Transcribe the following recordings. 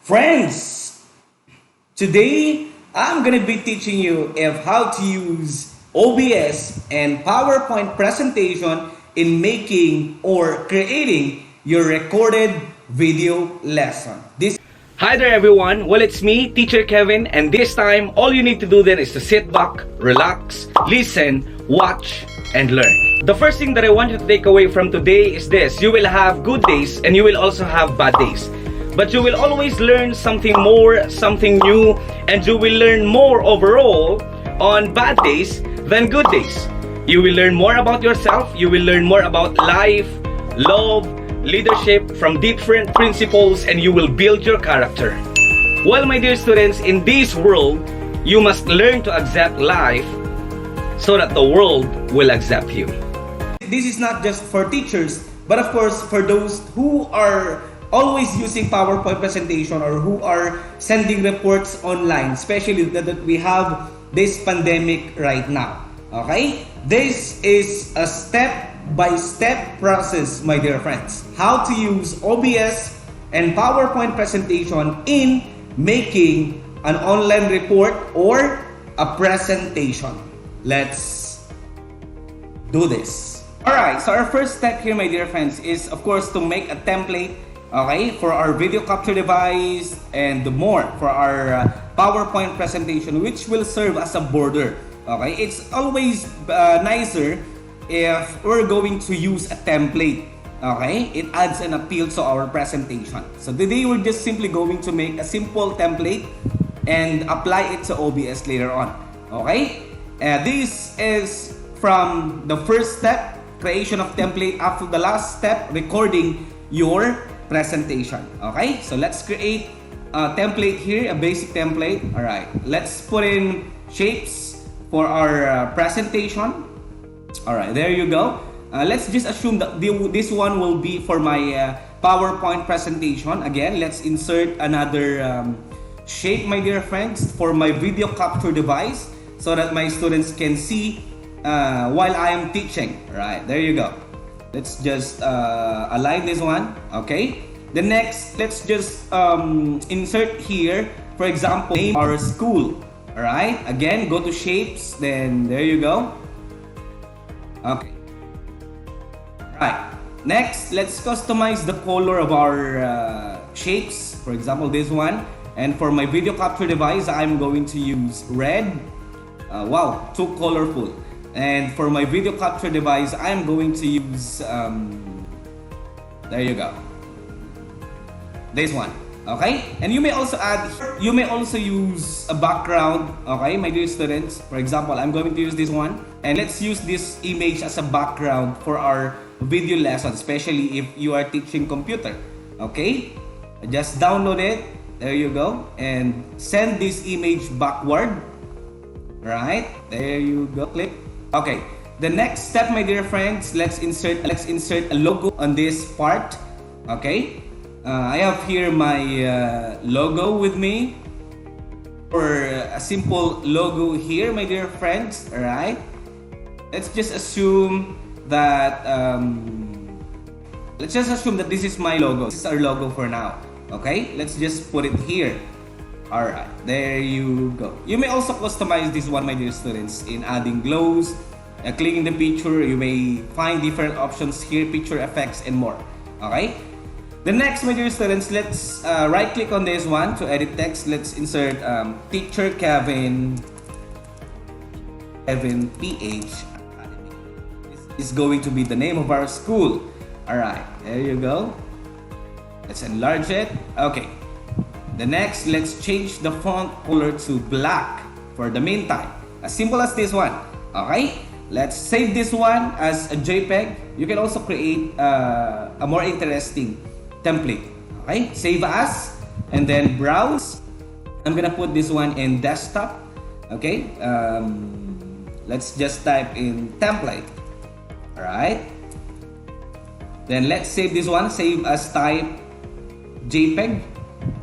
Friends, today I'm gonna be teaching you how to use OBS and PowerPoint presentation in making or creating your recorded video lesson. Hi there everyone, well it's me, Teacher Kevin, and this time all you need to do then is to sit back, relax, listen, watch, and learn. The first thing that I want you to take away from today is this: you will have good days and you will also have bad days. But you will always learn something more, something new, and you will learn more overall on bad days than good days. You will learn more about yourself, you will learn more about life, love, leadership from different principles, and you will build your character. Well, my dear students, in this world, you must learn to accept life so that the world will accept you. This is not just for teachers, but of course for those who are always using PowerPoint presentation or who are sending reports online, especially that we have this pandemic right now. Okay? This is a step-by-step process, my dear friends. How to use OBS and PowerPoint presentation in making an online report or a presentation. Let's do this. Alright, so our first step here, my dear friends, is of course to make a template, okay, for our video capture device and more for our PowerPoint presentation, which will serve as a border. Okay, it's always nicer if we're going to use a template. Okay, it adds an appeal to our presentation. So today we're just simply going to make a simple template and apply it to OBS later on. Okay, this is from the first step, creation of template, after the last step, recording your presentation. Okay, so let's create a template here, a basic template. All right, let's put in shapes for our presentation. All right, there you go. Let's just assume that this one will be for my PowerPoint presentation. Again, let's insert another shape, my dear friends, for my video capture device so that my students can see while I am teaching. All right, there you go. Let's just align this one. Okay. The next, let's just insert here, for example, name our school. All right. Again, go to shapes. Then there you go. Okay. All right. Next, let's customize the color of our shapes. For example, this one. And for my video capture device, I'm going to use red. Wow, too colorful. And for my video capture device, I'm going to use, there you go, this one. Okay, and you may also use a background. Okay, my dear students, for example, I'm going to use this one, and let's use this image as a background for our video lesson, especially if you are teaching computer. Okay, just download it. There you go, and send this image backward. Right, there you go, click. Okay, the next step, my dear friends, let's insert a logo on this part. Okay, I have here my logo with me, or a simple logo here, my dear friends. All right, let's just assume that this is my logo. This is our logo for now. Okay, let's just put it here. Alright, there you go. You may also customize this one, my dear students, in adding glows, clicking the picture. You may find different options here, picture effects, and more. Okay? The next, my dear students, let's right click on this one to edit text. Let's insert TeacherKevinPH. This is going to be the name of our school. Alright, there you go. Let's enlarge it. Okay. The next, let's change the font color to black for the meantime. As simple as this one. Okay? Let's save this one as a JPEG. You can also create a more interesting template. Okay? Save as, and then browse. I'm gonna put this one in desktop. Okay? Let's just type in template. Alright? Then let's save this one. Save as type JPEG.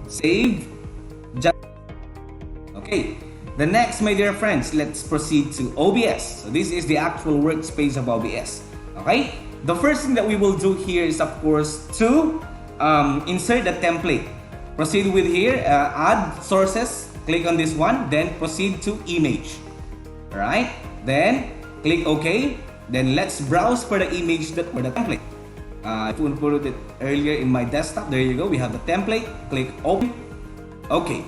Save. Okay. The next, my dear friends, let's proceed to OBS. So this is the actual workspace of OBS. Okay. The first thing that we will do here is, of course, to insert the template. proceed with here, add sources, click on this one, then proceed to image. Alright, then click OK. Then let's browse for the image that for the template. If we put it earlier in my desktop, there you go, we have the template. Click open. Okay,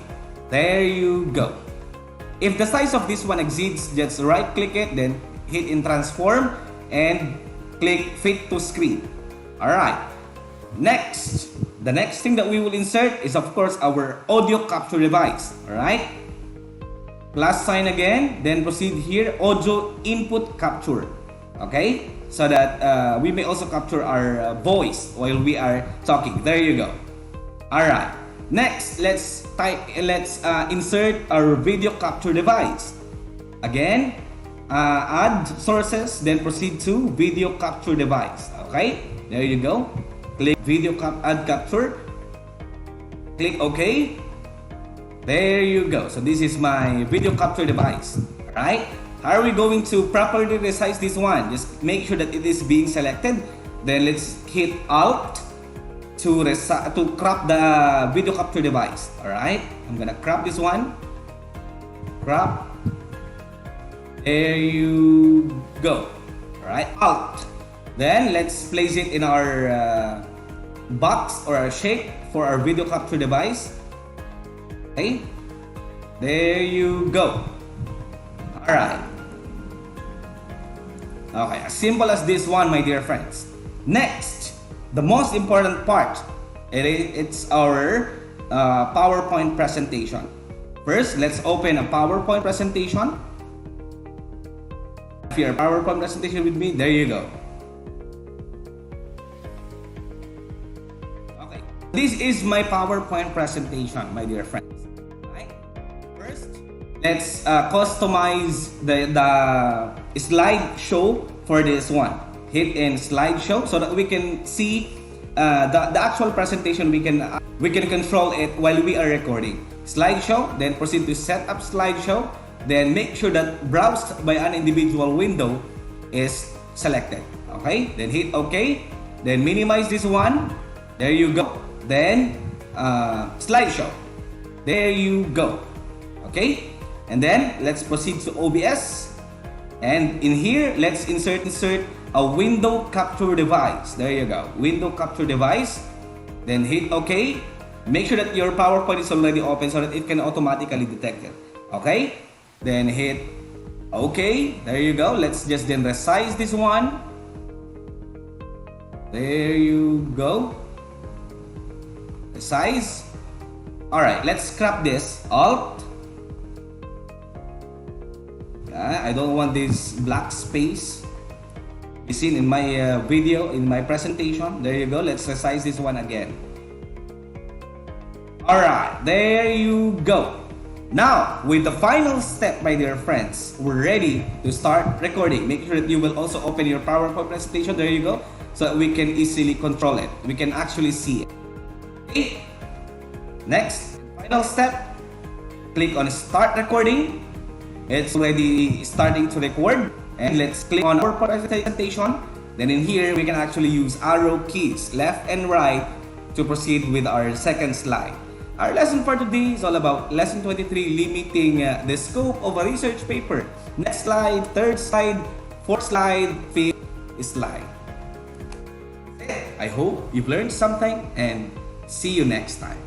there you go. If the size of this one exceeds, just right click it, then hit in transform and click fit to screen. Alright, next, the next thing that we will insert is of course our audio capture device. Alright, plus sign again, then proceed here, audio input capture. Okay, so that we may also capture our voice while we are talking. There you go. Alright, next let's insert our video capture device. Again, add sources, then proceed to video capture device. Okay, there you go. Click add capture. Click OK. There you go. So this is my video capture device. Alright, how are we going to properly resize this one? Just make sure that it is being selected. Then let's hit Alt to crop the video capture device. Alright, I'm gonna crop this one. Crop. There you go. Alright, Alt. Then let's place it in our box or our shape for our video capture device. Okay, there you go. Alright. Okay, as simple as this one, my dear friends. Next, the most important part, it's our PowerPoint presentation. First, let's open a PowerPoint presentation. If you're a PowerPoint presentation with me, there you go. Okay, this is my PowerPoint presentation, my dear friends. Right? First, let's customize the slideshow for this one. Hit in slideshow so that we can see the actual presentation. We can control it while we are recording. Slideshow, then proceed to set up slideshow. Then make sure that browsed by an individual window is selected. Okay, then hit OK. Then minimize this one. There you go. Then slideshow. There you go. Okay, and then let's proceed to OBS. And in here, let's insert a window capture device. There you go. Window capture device. Then hit OK. Make sure that your PowerPoint is already open so that it can automatically detect it. Okay? Then hit OK. There you go. Let's just then resize this one. There you go. Resize. Alright, let's crop this. Alt. I don't want this black space be seen in my video, in my presentation. There you go. Let's resize this one again. Alright, there you go. Now, with the final step, my dear friends, we're ready to start recording. Make sure that you will also open your PowerPoint presentation. There you go. So that we can easily control it. We can actually see it. Okay. Next, final step. Click on Start Recording. It's already starting to record. And let's click on our presentation. Then in here, we can actually use arrow keys, left and right, to proceed with our second slide. Our lesson for today is all about lesson 23, limiting the scope of a research paper. Next slide, third slide, fourth slide, fifth slide. I hope you've learned something and see you next time.